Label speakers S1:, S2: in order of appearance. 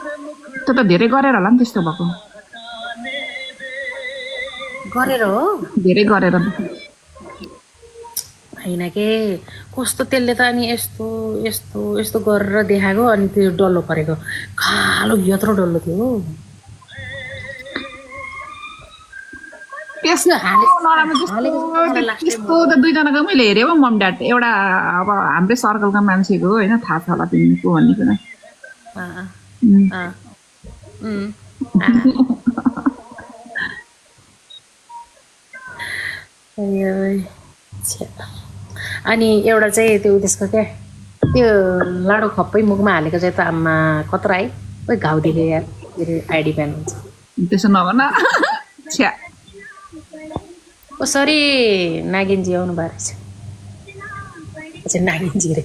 S1: त्यो त धेरै गरेर होला नि त्यस्तो भएको
S2: गरेर हो
S1: धेरै गरेर
S2: होइन के कस्तो त्यसले त अनि यस्तो यस्तो यस्तो गरेर देखाएको अनि त्यो डल्लो परेको कालो यत्रो डल्लो थियो
S1: त्यस्तो नराम्रो त्यस्तो त दुईजनाको मैले हेरेँ हो मम ड्याड एउटा अब हाम्रै सर्कलका मान्छेको होइन थाहा छ होला तिमीको भन्ने कुरा
S2: अनि एउटा चाहिँ त्यो त्यसको क्या त्यो लाडो खप्पै मुखमा हालेको चाहिँ त आमा कत्रो है खोइ घाउ देख्यो यार के अरे आइडी प्यान हुन्छ
S1: त्यसो नभन छ्या
S2: ओ सरी नागिनजी आउनु भएको रहेछ नागिनजी रे